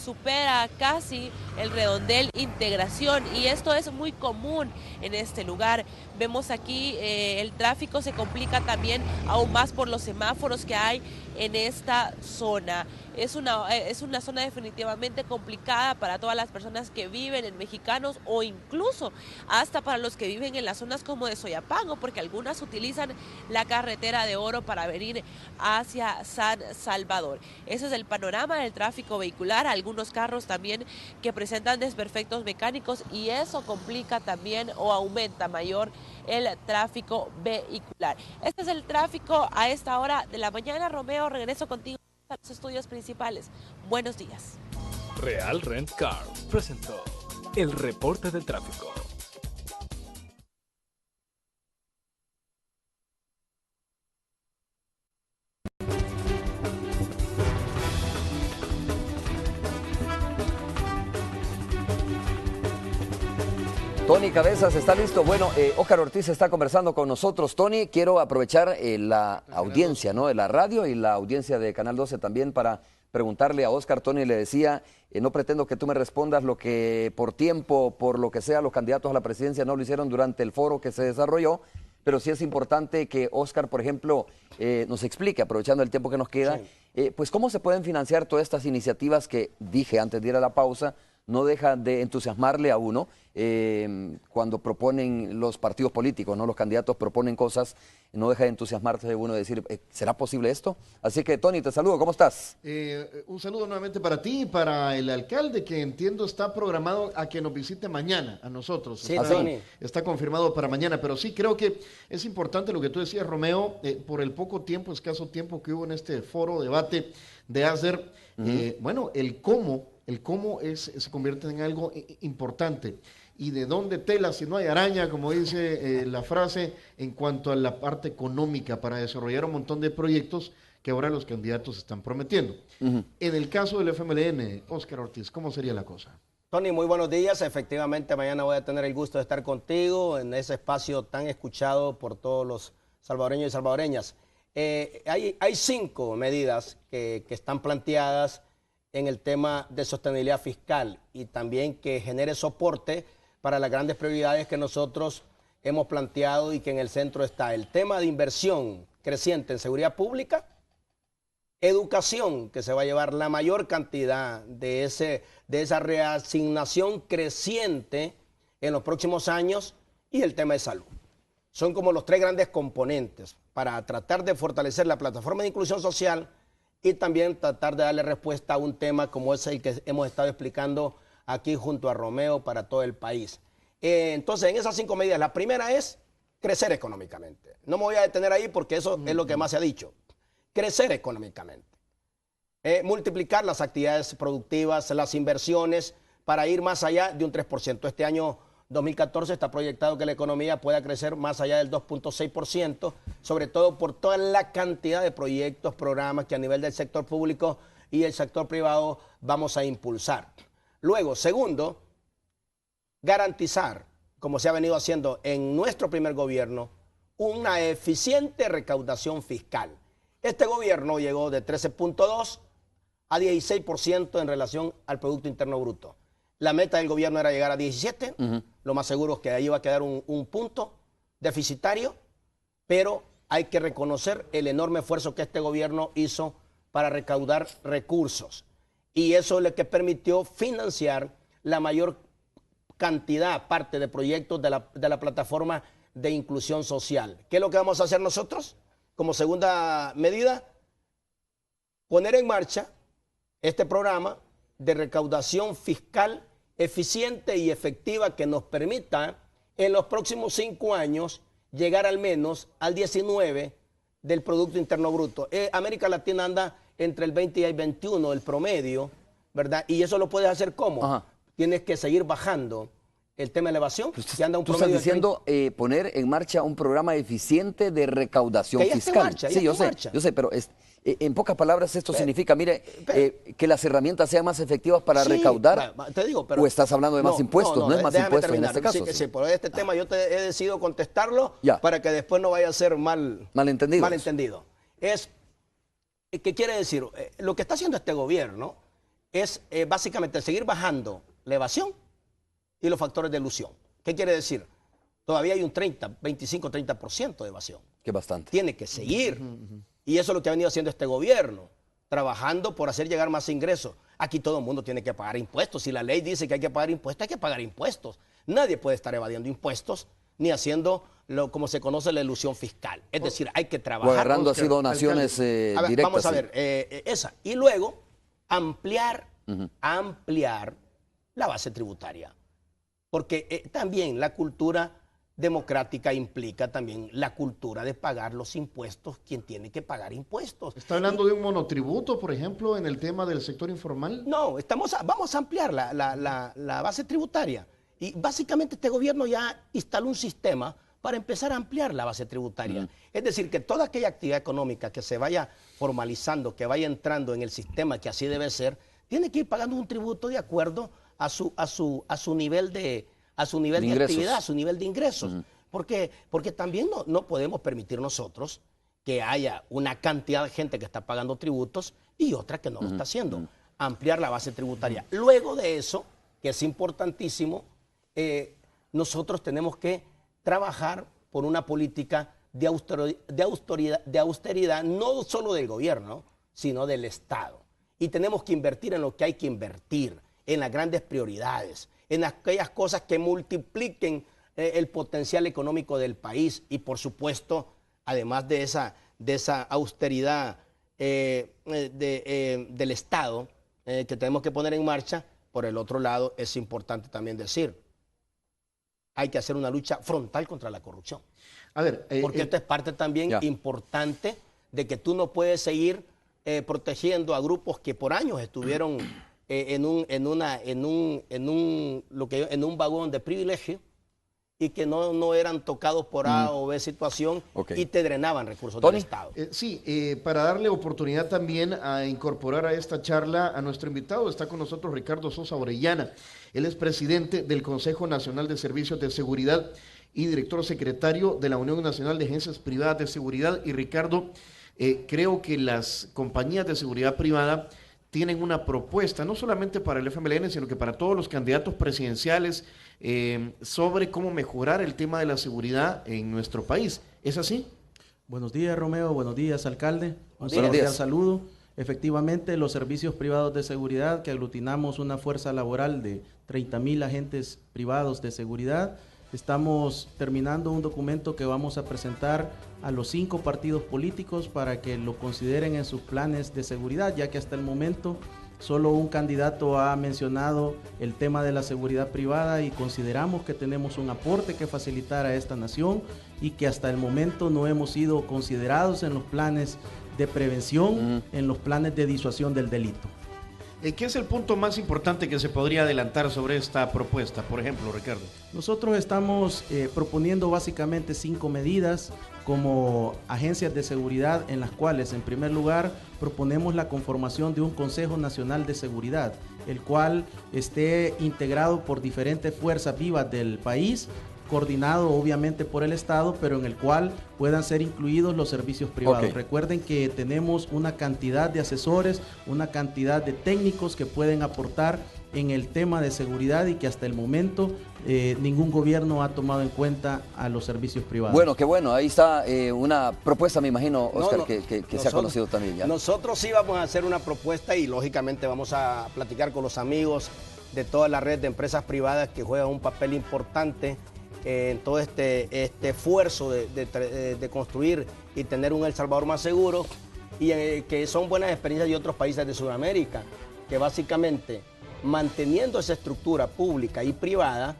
supera casi el redondel Integración y esto es muy común en este lugar. Vemos aquí el tráfico se complica también aún más por los semáforos que hay en esta zona. Es una zona definitivamente complicada para todas las personas que viven en Mexicanos o incluso hasta para los que viven en las zonas como de Soyapango, porque algunas utilizan la carretera de Oro para venir hacia San Salvador. Ese es el panorama del tráfico vehicular, algunos carros también que presentan desperfectos mecánicos y eso complica también o aumenta mayor el tráfico vehicular. Este es el tráfico a esta hora de la mañana. Romeo, regreso contigo a los estudios principales. Buenos días. Real Rent Car presentó el reporte del tráfico. Tony Cabezas está listo. Bueno, Óscar Ortiz está conversando con nosotros. Tony, quiero aprovechar la audiencia, ¿no?, de la radio y la audiencia de Canal 12 también para preguntarle a Óscar. Tony le decía, no pretendo que tú me respondas lo que por tiempo, por lo que sea, los candidatos a la presidencia no lo hicieron durante el foro que se desarrolló, pero sí es importante que Óscar, por ejemplo, nos explique, aprovechando el tiempo que nos queda, pues cómo se pueden financiar todas estas iniciativas que dije antes de ir a la pausa, no deja de entusiasmarle a uno cuando proponen los partidos políticos, ¿no? Los candidatos proponen cosas, no deja de entusiasmarse de uno de decir, ¿será posible esto? Así que, Tony, te saludo, ¿cómo estás? Un saludo nuevamente para ti y para el alcalde, que entiendo está programado a que nos visite mañana, a nosotros. Sí, Tony. Está confirmado para mañana, pero sí creo que es importante lo que tú decías, Romeo, por el poco tiempo, escaso tiempo que hubo en este foro, debate de ASDER, bueno, el cómo se convierte en algo importante. y de dónde tela si no hay araña, como dice la frase, en cuanto a la parte económica para desarrollar un montón de proyectos que ahora los candidatos están prometiendo. En el caso del FMLN, Óscar Ortiz, ¿cómo sería la cosa? Tony, muy buenos días. Efectivamente, mañana voy a tener el gusto de estar contigo en ese espacio tan escuchado por todos los salvadoreños y salvadoreñas. Hay 5 medidas que están planteadas en el tema de sostenibilidad fiscal y también que genere soporte para las grandes prioridades que nosotros hemos planteado y que en el centro está el tema de inversión creciente en seguridad pública, educación, que se va a llevar la mayor cantidad de esa reasignación creciente en los próximos años, y el tema de salud. Son como los 3 grandes componentes para tratar de fortalecer la plataforma de inclusión social y también tratar de darle respuesta a un tema como es el que hemos estado explicando aquí junto a Romeo para todo el país. Entonces, en esas 5 medidas, la primera es crecer económicamente. No me voy a detener ahí porque eso es lo que más se ha dicho. Crecer económicamente, multiplicar las actividades productivas, las inversiones, para ir más allá de un 3%. Este año 2014 está proyectado que la economía pueda crecer más allá del 2.6%, sobre todo por toda la cantidad de proyectos, programas que a nivel del sector público y el sector privado vamos a impulsar. Luego, segundo, garantizar, como se ha venido haciendo en nuestro primer gobierno, una eficiente recaudación fiscal. Este gobierno llegó de 13.2 a 16% en relación al Producto Interno Bruto. La meta del gobierno era llegar a 17, lo más seguro es que ahí va a quedar un punto deficitario, pero hay que reconocer el enorme esfuerzo que este gobierno hizo para recaudar recursos. Y eso es lo que permitió financiar la mayor cantidad, parte de proyectos de la plataforma de inclusión social. ¿Qué es lo que vamos a hacer nosotros? Como segunda medida, poner en marcha este programa de recaudación fiscal eficiente y efectiva que nos permita en los próximos 5 años llegar al menos al 19 del Producto Interno Bruto. América Latina anda entre el 20 y el 21, el promedio, ¿verdad? Y eso lo puedes hacer ¿cómo? Tienes que seguir bajando el tema de elevación. Que anda un tú estás diciendo poner en marcha un programa eficiente de recaudación fiscal. Sí, yo sé, pero en pocas palabras esto significa, mire, que las herramientas sean más efectivas para recaudar. Te digo, pero, o estás hablando de más impuestos, no es más impuestos terminar. En este caso. Sí, por este tema yo he decidido contestarlo para que después no vaya a ser malentendido. ¿Qué quiere decir? Lo que está haciendo este gobierno es básicamente seguir bajando la evasión y los factores de elusión. ¿Qué quiere decir? Todavía hay un 25-30% de evasión. Que bastante. Tiene que seguir. Y eso es lo que ha venido haciendo este gobierno, trabajando por hacer llegar más ingresos. Aquí todo el mundo tiene que pagar impuestos. Si la ley dice que hay que pagar impuestos, hay que pagar impuestos. Nadie puede estar evadiendo impuestos ni haciendo como se conoce la elusión fiscal. Es decir, hay que trabajar. O agarrando así donaciones directas. Vamos a ver, esa. Y luego ampliar la base tributaria. Porque también la cultura democrática implica también la cultura de pagar los impuestos, quien tiene que pagar impuestos. ¿Está hablando de un monotributo, por ejemplo, en el tema del sector informal? No, vamos a ampliar la base tributaria. Y básicamente este gobierno ya instaló un sistema para empezar a ampliar la base tributaria. Es decir, que toda aquella actividad económica que se vaya formalizando, que vaya entrando en el sistema, que así debe ser, tiene que ir pagando un tributo de acuerdo a su nivel de actividad, a su nivel de ingresos. Porque también no podemos permitir nosotros que haya una cantidad de gente que está pagando tributos y otra que no lo está haciendo. Ampliar la base tributaria. Luego de eso, que es importantísimo, nosotros tenemos que trabajar por una política de austeridad, no solo del gobierno, sino del Estado. Y tenemos que invertir en lo que hay que invertir, en las grandes prioridades, en aquellas cosas que multipliquen el potencial económico del país y, por supuesto, además de esa austeridad del Estado que tenemos que poner en marcha, por el otro lado es importante también decir, hay que hacer una lucha frontal contra la corrupción. A ver, porque esto es parte también importante de que tú no puedes seguir protegiendo a grupos que por años estuvieron en un vagón de privilegio y que no eran tocados por A o B situación y te drenaban recursos del Estado. Para darle oportunidad también a incorporar a esta charla a nuestro invitado, está con nosotros Ricardo Sosa Orellana. Él es presidente del Consejo Nacional de Servicios de Seguridad y director secretario de la Unión Nacional de Agencias Privadas de Seguridad. Y Ricardo, creo que las compañías de seguridad privada tienen una propuesta, no solamente para el FMLN, sino que para todos los candidatos presidenciales, sobre cómo mejorar el tema de la seguridad en nuestro país. ¿Es así? Buenos días, Romeo. Buenos días, alcalde. Un Buenos días. saludo. Efectivamente, los servicios privados de seguridad, que aglutinamos una fuerza laboral de 30,000 agentes privados de seguridad, estamos terminando un documento que vamos a presentar a los 5 partidos políticos para que lo consideren en sus planes de seguridad, ya que hasta el momento solo un candidato ha mencionado el tema de la seguridad privada y consideramos que tenemos un aporte que facilitar a esta nación y que hasta el momento no hemos sido considerados en los planes de prevención, en los planes de disuasión del delito. ¿Qué es el punto más importante que se podría adelantar sobre esta propuesta, por ejemplo, Ricardo? Nosotros estamos proponiendo básicamente 5 medidas como agencias de seguridad, en las cuales, en primer lugar, proponemos la conformación de un Consejo Nacional de Seguridad, el cual esté integrado por diferentes fuerzas vivas del país, coordinado obviamente por el Estado, pero en el cual puedan ser incluidos los servicios privados. Recuerden que tenemos una cantidad de asesores, una cantidad de técnicos que pueden aportar en el tema de seguridad y que hasta el momento ningún gobierno ha tomado en cuenta a los servicios privados. Bueno, qué bueno, ahí está una propuesta, me imagino, Oscar, que se ha conocido también ya. Nosotros sí vamos a hacer una propuesta y lógicamente vamos a platicar con los amigos de toda la red de empresas privadas que juegan un papel importante en todo este esfuerzo de construir y tener un El Salvador más seguro, y que son buenas experiencias de otros países de Sudamérica, que básicamente manteniendo esa estructura pública y privada,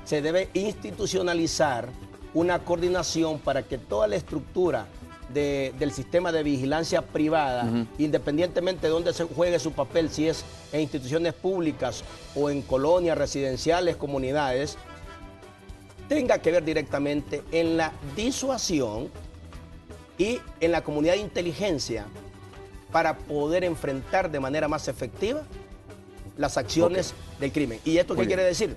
se debe institucionalizar una coordinación para que toda la estructura del sistema de vigilancia privada, independientemente de dónde se juegue su papel, si es en instituciones públicas o en colonias, residenciales, comunidades, tenga que ver directamente en la disuasión y en la comunidad de inteligencia para poder enfrentar de manera más efectiva las acciones del crimen. ¿Y esto qué quiere decir?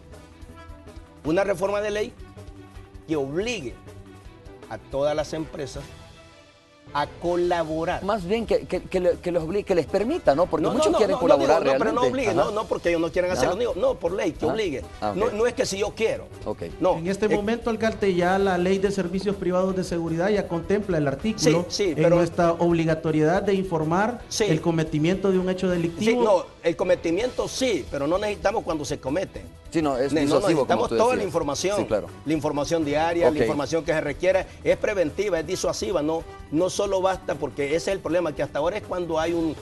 Una reforma de ley que obligue a todas las empresas a colaborar. Más bien que los obligue, que les permita, ¿no? Porque muchos quieren colaborar realmente. Pero no obligue, no porque ellos no quieren hacerlo, no, por ley, que obligue. No es que si yo quiero. No, en este momento, alcalde, ya la ley de servicios privados de seguridad ya contempla el artículo en nuestra obligatoriedad de informar el cometimiento de un hecho delictivo. Sí, no, el cometimiento sí, pero no necesitamos cuando se comete. Sí, no, es necesitamos toda la información, claro. La información diaria, la información que se requiera, es preventiva, es disuasiva, no solo basta, porque ese es el problema, que hasta ahora es cuando hay un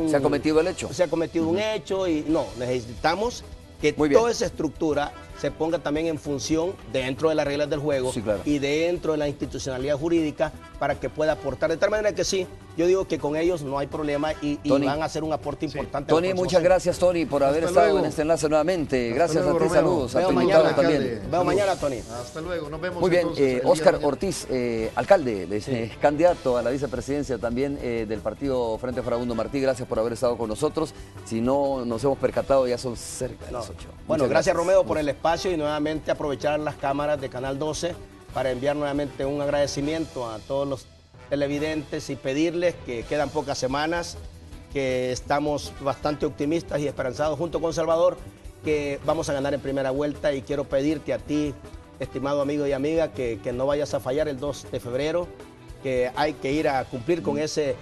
se ha cometido el hecho. Se ha cometido un hecho y no, necesitamos que toda esa estructura se ponga también en función dentro de las reglas del juego y dentro de la institucionalidad jurídica para que pueda aportar. De tal manera que sí, yo digo que con ellos no hay problema y van a hacer un aporte importante. Tony, muchas gracias, Tony, por haber estado en este enlace nuevamente. Gracias a ti, saludos. Veo mañana también. Veo mañana, Tony. Hasta luego, nos vemos. Muy bien, Oscar Ortiz, alcalde, candidato a la vicepresidencia también del partido Frente Farabundo Martí. Gracias por haber estado con nosotros. Si no nos hemos percatado, ya son cerca de las 8. Bueno, gracias Romeo por el espacio y nuevamente aprovechar las cámaras de Canal 12 para enviar nuevamente un agradecimiento a todos los televidentes y pedirles que quedan pocas semanas, que estamos bastante optimistas y esperanzados junto con Salvador, que vamos a ganar en primera vuelta, y quiero pedirte a ti, estimado amigo y amiga, que no vayas a fallar el 2 de febrero, que hay que ir a cumplir con ese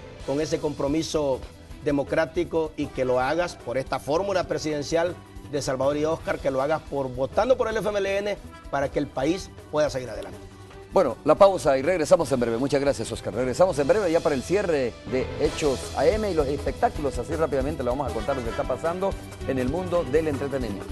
compromiso democrático y que lo hagas por esta fórmula presidencial de Salvador y Oscar, que lo hagas votando por el FMLN para que el país pueda seguir adelante. Bueno, la pausa y regresamos en breve. Muchas gracias, Oscar. Regresamos en breve ya para el cierre de Hechos AM y los espectáculos. Así rápidamente le vamos a contar lo que está pasando en el mundo del entretenimiento.